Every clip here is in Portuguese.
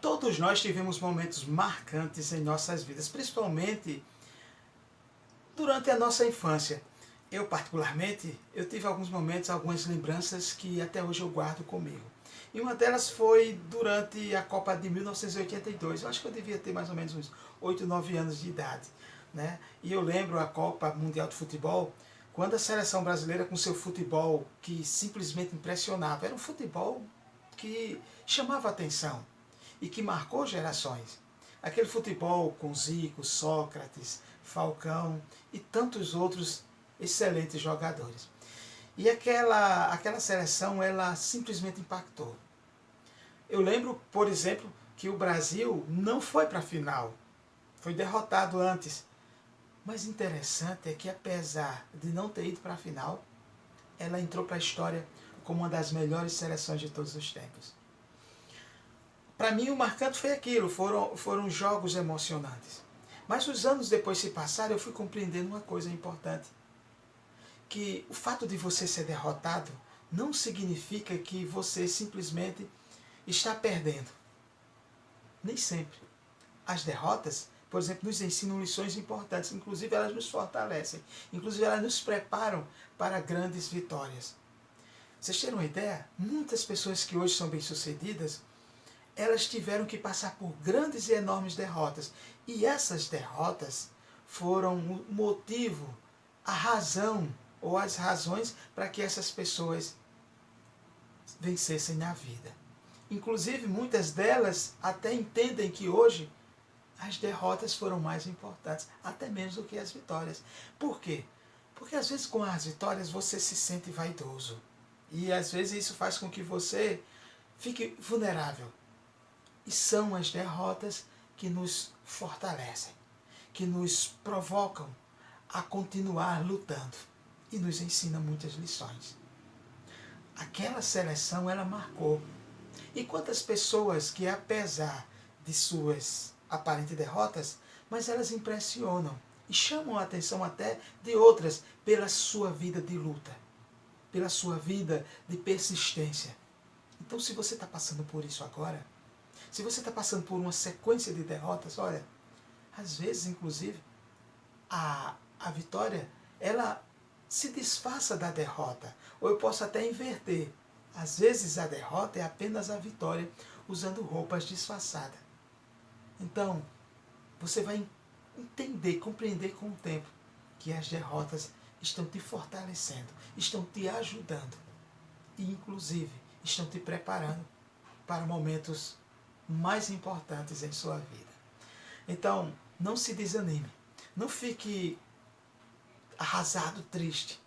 Todos nós tivemos momentos marcantes em nossas vidas, principalmente durante a nossa infância. Eu, particularmente, eu tive alguns momentos, algumas lembranças que até hoje eu guardo comigo. E uma delas foi durante a Copa de 1982. Eu acho que eu devia ter mais ou menos uns 8, 9 anos de idade, né? E eu lembro a Copa Mundial de Futebol, quando a seleção brasileira com seu futebol que simplesmente impressionava. Era um futebol que chamava a atenção e que marcou gerações. Aquele futebol com Zico, Sócrates, Falcão e tantos outros excelentes jogadores. E aquela seleção, ela simplesmente impactou. Eu lembro, por exemplo, que o Brasil não foi para a final. Foi derrotado antes. Mas interessante é que, apesar de não ter ido para a final, ela entrou para a história como uma das melhores seleções de todos os tempos. Para mim, o marcante foi aquilo, foram jogos emocionantes. Mas os anos depois se passaram, eu fui compreendendo uma coisa importante. Que o fato de você ser derrotado não significa que você simplesmente está perdendo. Nem sempre. As derrotas, por exemplo, nos ensinam lições importantes, inclusive elas nos fortalecem, inclusive elas nos preparam para grandes vitórias. Vocês terem uma ideia? Muitas pessoas que hoje são bem-sucedidas, elas tiveram que passar por grandes e enormes derrotas. E essas derrotas foram o motivo, a razão ou as razões para que essas pessoas vencessem na vida. Inclusive, muitas delas até entendem que hoje as derrotas foram mais importantes, até menos do que as vitórias. Por quê? Porque às vezes com as vitórias você se sente vaidoso. E às vezes isso faz com que você fique vulnerável. E são as derrotas que nos fortalecem, que nos provocam a continuar lutando e nos ensinam muitas lições. Aquela seleção, ela marcou. E quantas pessoas que, apesar de suas aparentes derrotas, mas elas impressionam e chamam a atenção até de outras pela sua vida de luta, pela sua vida de persistência. Então, se você está passando por isso agora, se você está passando por uma sequência de derrotas, olha, às vezes, inclusive, a vitória, ela se disfarça da derrota. Ou eu posso até inverter. Às vezes a derrota é apenas a vitória, usando roupas disfarçadas. Então, você vai entender, compreender com o tempo que as derrotas estão te fortalecendo, estão te ajudando e, inclusive, estão te preparando para momentos mais importantes em sua vida. Então, não se desanime, não fique arrasado, triste.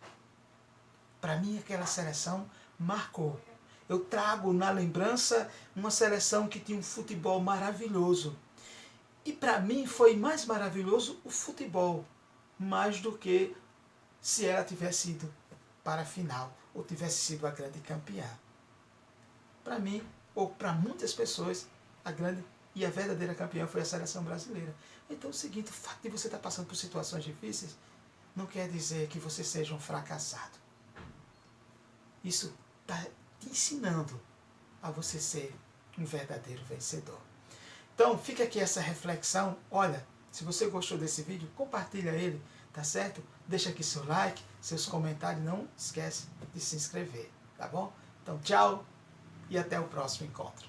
Para mim, aquela seleção marcou. Eu trago na lembrança uma seleção que tinha um futebol maravilhoso. E para mim foi mais maravilhoso o futebol, mais do que se ela tivesse ido para a final ou tivesse sido a grande campeã. Para mim, ou para muitas pessoas, a grande e a verdadeira campeã foi a seleção brasileira. Então é o seguinte, o fato de você estar passando por situações difíceis não quer dizer que você seja um fracassado. Isso está te ensinando a você ser um verdadeiro vencedor. Então, fica aqui essa reflexão. Olha, se você gostou desse vídeo, compartilha ele, tá certo? Deixa aqui seu like, seus comentários, não esquece de se inscrever, tá bom? Então, tchau e até o próximo encontro.